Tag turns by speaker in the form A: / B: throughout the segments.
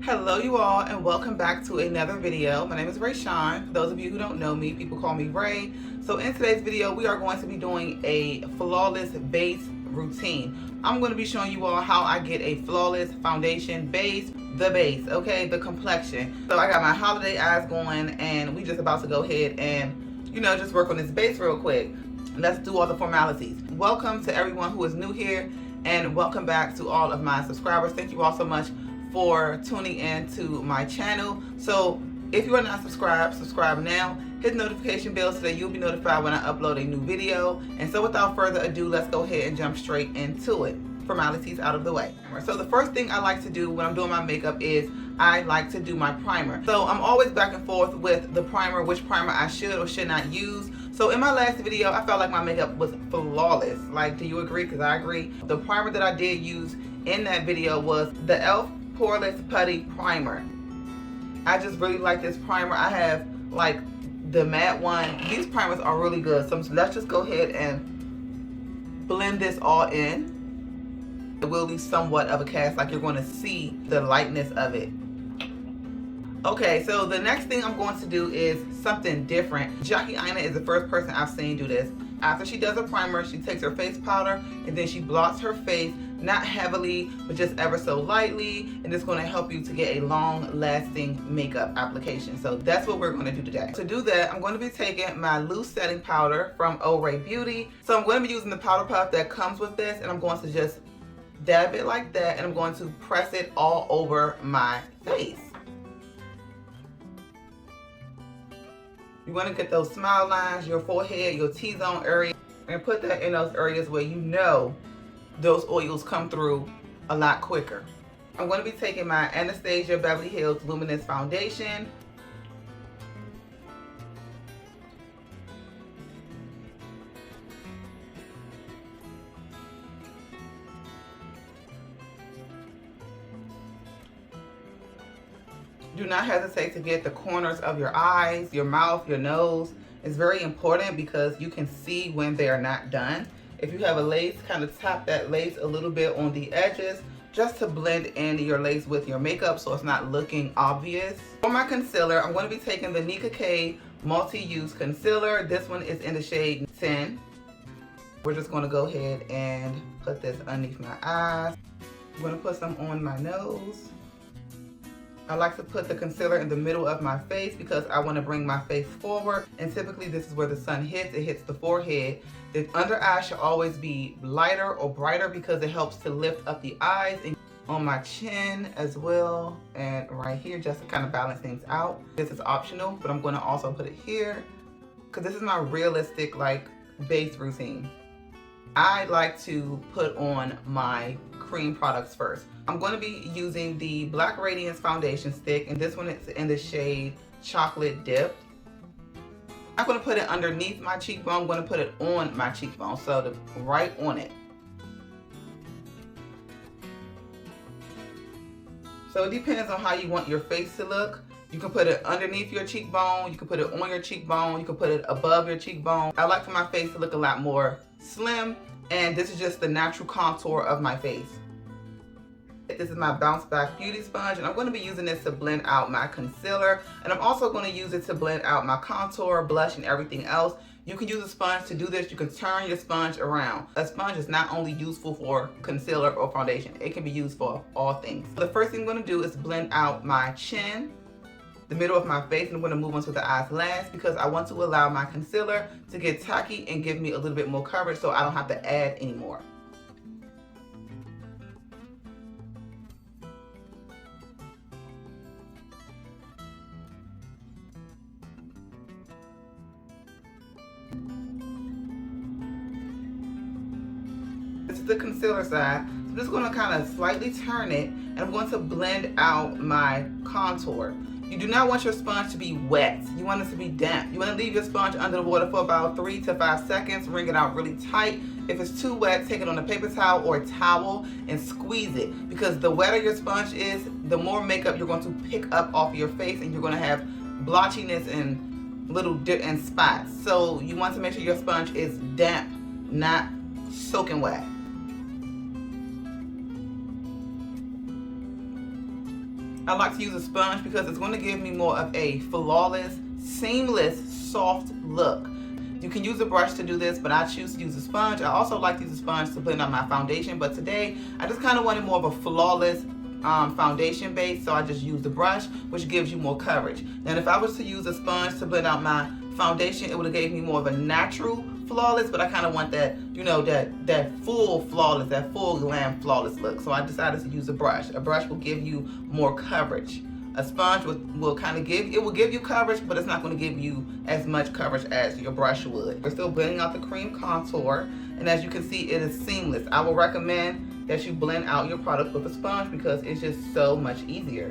A: Hello you all, and welcome back to another video. My name is Rayshawn. For those of you who don't know me, people call me Ray. So in today's video, we are going to be doing a flawless base routine. I'm going to be showing you all how I get a flawless foundation base, the base, okay, the complexion. So I got my holiday eyes going, and we just about to go ahead and, just work on this base real quick. Let's do all the formalities. Welcome to everyone who is new here, and welcome back to all of my subscribers. Thank you all so much for tuning in to my channel. So if you are not subscribed, subscribe now. Hit the notification bell so that you'll be notified when I upload a new video. And so without further ado, let's go ahead and jump straight into it. Formalities out of the way. So the first thing I like to do when I'm doing my makeup is I like to do my primer. So I'm always back and forth with the primer, which primer I should or should not use. So in my last video, I felt like my makeup was flawless. Like, do you agree? Because I agree. The primer that I did use in that video was the e.l.f. Poreless Putty Primer. I just really like this primer. I have like the matte one. These primers are really good. So let's just go ahead and blend this all in. It will leave somewhat of a cast, like you're going to see the lightness of it. Okay, so the next thing I'm going to do is something different. Jackie Aina is the first person I've seen do this. After she does a primer, she takes her face powder and then she blots her face, not heavily, but just ever so lightly, and it's going to help you to get a long-lasting makeup application. So that's what we're going to do today. To do that, I'm going to be taking my loose setting powder from Oraybeauty. So I'm going to be using the powder puff that comes with this, and I'm going to just dab it like that, and I'm going to press it all over my face. You want to get those smile lines, your forehead, your T-zone area, and put that in those areas where you know those oils come through a lot quicker. I'm going to be taking my Anastasia Beverly Hills Luminous Foundation. Do not hesitate to get the corners of your eyes, your mouth, your nose. It's very important because you can see when they are not done. If you have a lace, kind of tap that lace a little bit on the edges just to blend in your lace with your makeup so it's not looking obvious. For my concealer, I'm going to be taking the Nika K Multi-Use Concealer. This one is in the shade 10. We're just going to go ahead and put this underneath my eyes. I'm going to put some on my nose. I like to put the concealer in the middle of my face because I want to bring my face forward, and typically this is where the sun hits. It hits the forehead. The under eye should always be lighter or brighter because it helps to lift up the eyes, and on my chin as well, and right here just to kind of balance things out. This is optional, but I'm going to also put it here because this is my realistic like base routine. I like to put on my cream products first. I'm going to be using the Black Radiance Foundation Stick, and this one is in the shade Chocolate Dipped. I'm going to put it underneath my cheekbone. I'm going to put it on my cheekbone, so right on it. So it depends on how you want your face to look. You can put it underneath your cheekbone, you can put it on your cheekbone, you can put it above your cheekbone. I like for my face to look a lot more slim, and this is just the natural contour of my face. This is my Bounce Back Beauty Sponge, and I'm going to be using this to blend out my concealer, and I'm also going to use it to blend out my contour, blush, and everything else. You can use a sponge to do this. You can turn your sponge around. A sponge is not only useful for concealer or foundation, it can be used for all things. The first thing I'm going to do is blend out my chin, the middle of my face, and I'm going to move on to the eyes last because I want to allow my concealer to get tacky and give me a little bit more coverage so I don't have to add anymore. This is the concealer side. So I'm just going to kind of slightly turn it, and I'm going to blend out my contour. You do not want your sponge to be wet. You want it to be damp. You want to leave your sponge under the water for about 3 to 5 seconds. Wring it out really tight. If it's too wet, take it on a paper towel or a towel and squeeze it. Because the wetter your sponge is, the more makeup you're going to pick up off your face, and you're going to have blotchiness and little dip and spots. So you want to make sure your sponge is damp, not soaking wet. I like to use a sponge because it's going to give me more of a flawless, seamless, soft look. You can use a brush to do this, but I choose to use a sponge. I also like to use a sponge to blend out my foundation, but today I just kind of wanted more of a flawless foundation base, so I just used the brush, which gives you more coverage. And if I was to use a sponge to blend out my foundation, it would have gave me more of a natural flawless, but I kind of want that, you know, that full flawless, that full glam flawless look. So I decided to use a brush. A brush will give you more coverage. A sponge will kind of give you coverage, but it's not going to give you as much coverage as your brush would. We're still blending out the cream contour, and as you can see, it is seamless. I will recommend that you blend out your product with a sponge because it's just so much easier.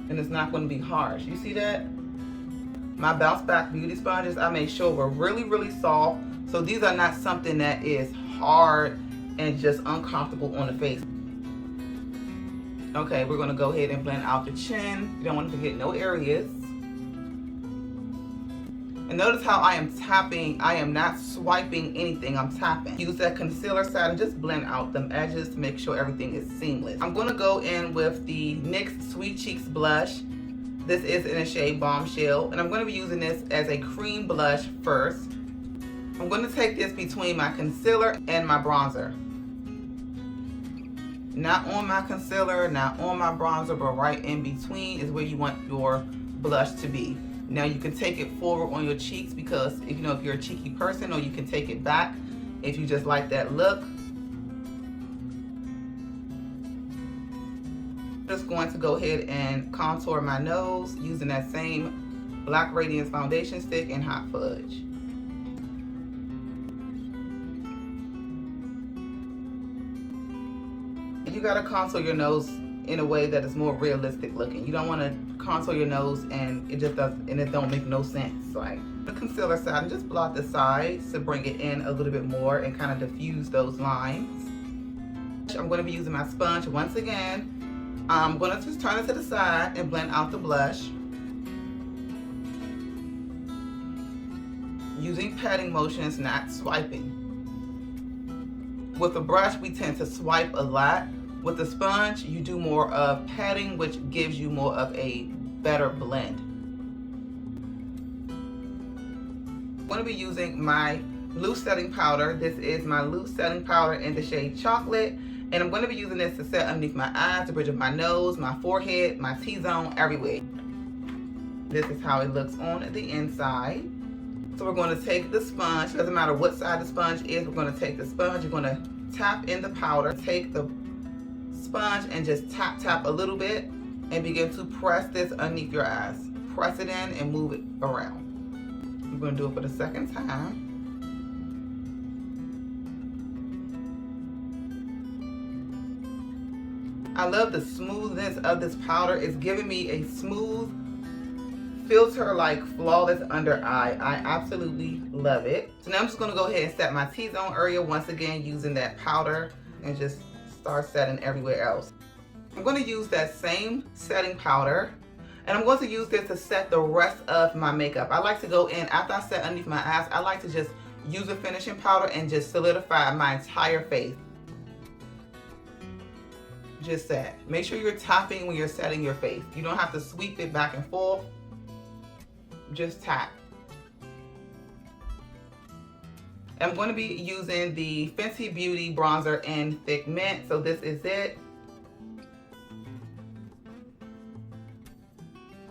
A: And it's not going to be harsh. You see that? My Bounce Back beauty sponges, I made sure were really, really soft. So these are not something that is hard and just uncomfortable on the face. Okay, we're going to go ahead and blend out the chin. You don't want to forget no areas. And notice how I am tapping. I am not swiping anything. I'm tapping. Use that concealer side and just blend out them edges to make sure everything is seamless. I'm going to go in with the NYX Sweet Cheeks blush. This is in a shade Bombshell, and I'm going to be using this as a cream blush first. I'm going to take this between my concealer and my bronzer. Not on my concealer, not on my bronzer, but right in between is where you want your blush to be. Now you can take it forward on your cheeks because if you're a cheeky person, or you can take it back if you just like that look. Just going to go ahead and contour my nose using that same Black Radiance foundation stick in Hot Fudge. You gotta contour your nose in a way that is more realistic looking. You don't want to contour your nose and it don't make no sense. Like the concealer side, and just blot the sides to bring it in a little bit more and kind of diffuse those lines. I'm going to be using my sponge once again. I'm going to just turn it to the side and blend out the blush. Using patting motions, not swiping. With a brush, we tend to swipe a lot. With the sponge, you do more of patting, which gives you more of a better blend. I'm going to be using my loose setting powder. This is my loose setting powder in the shade Chocolate. And I'm going to be using this to set underneath my eyes, the bridge of my nose, my forehead, my T-zone, everywhere. This is how it looks on the inside. So we're going to take the sponge. Doesn't matter what side the sponge is, we're going to take the sponge. You're going to tap in the powder. Take the sponge and just tap a little bit and begin to press this underneath your eyes. Press it in and move it around. I'm going to do it for the second time. I love the smoothness of this powder. It's giving me a smooth, filter-like flawless under eye. I absolutely love it. So now I'm just going to go ahead and set my T-zone area once again using that powder and just start setting everywhere else. I'm going to use that same setting powder, and I'm going to use this to set the rest of my makeup. I like to go in after I set underneath my eyes. I like to just use a finishing powder and just solidify my entire face. Just set. Make sure you're tapping when you're setting your face. You don't have to sweep it back and forth. Just tap. I'm going to be using the Fenty Beauty bronzer in Thick Mint. So this is it.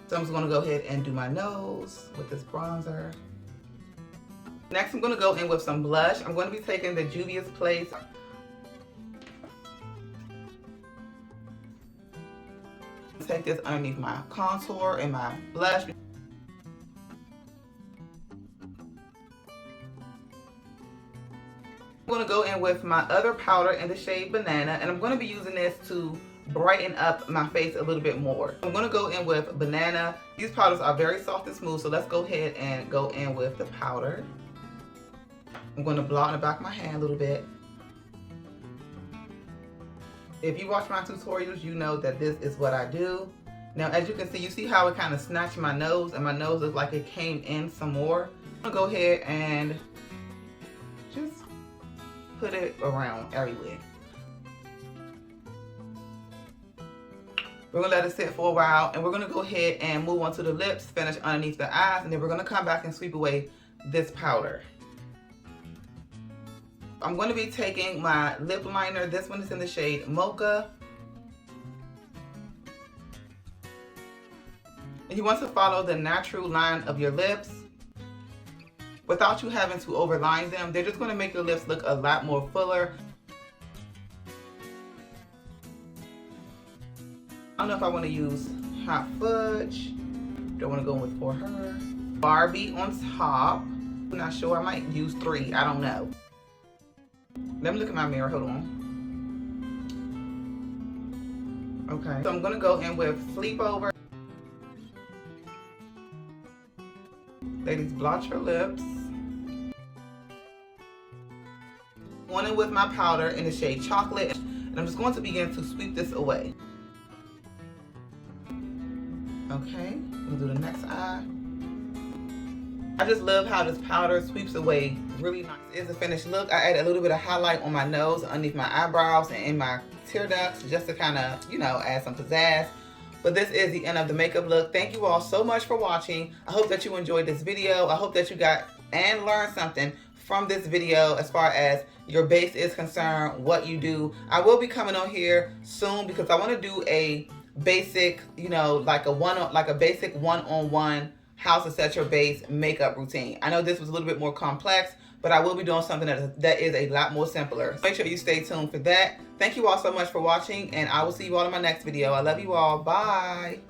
A: So I'm just going to go ahead and do my nose with this bronzer. Next, I'm going to go in with some blush. I'm going to be taking the Juvia's Place take this underneath my contour and my blush. I'm going to go in with my other powder in the shade Banana, and I'm going to be using this to brighten up my face a little bit more. I'm going to go in with Banana. These powders are very soft and smooth, so let's go ahead and go in with the powder. I'm going to blot in the back of my hand a little bit. If you watch my tutorials, you know that this is what I do. Now, as you can see, you see how it kind of snatched my nose, and my nose looks like it came in some more. I'm going to go ahead and just put it around everywhere. We're gonna let it sit for a while, and we're gonna go ahead and move on to the lips, finish underneath the eyes, and then we're gonna come back and sweep away this powder. I'm gonna be taking my lip liner. This one is in the shade Mocha. And you want to follow the natural line of your lips without you having to overline them. They're just gonna make your lips look a lot more fuller. I don't know if I want to use Hot Fudge. Don't want to go with For Her. Barbie on top. I'm not sure. I might use 3. I don't know. Let me look at my mirror. Hold on. Okay. So I'm going to go in with Sleepover. Ladies, blotch your lips. Going in with my powder in the shade Chocolate. And I'm just going to begin to sweep this away. Okay, we'll do the next eye. I just love how this powder sweeps away really nice. It's a finished look. I added a little bit of highlight on my nose, underneath my eyebrows, and in my tear ducts, just to kind of, you know, add some pizzazz. But this is the end of the makeup look. Thank you all so much for watching. I hope that you enjoyed this video. I hope that you got and learned something from this video as far as your base is concerned, what you do. I will be coming on here soon because I want to do a basic, you know, like a basic one-on-one how to set your base makeup routine. I know this was a little bit more complex, but I will be doing something that is a lot more simpler. Make sure you stay tuned for that. Thank you all so much for watching, and I will see you all in my next video. I love you all. Bye.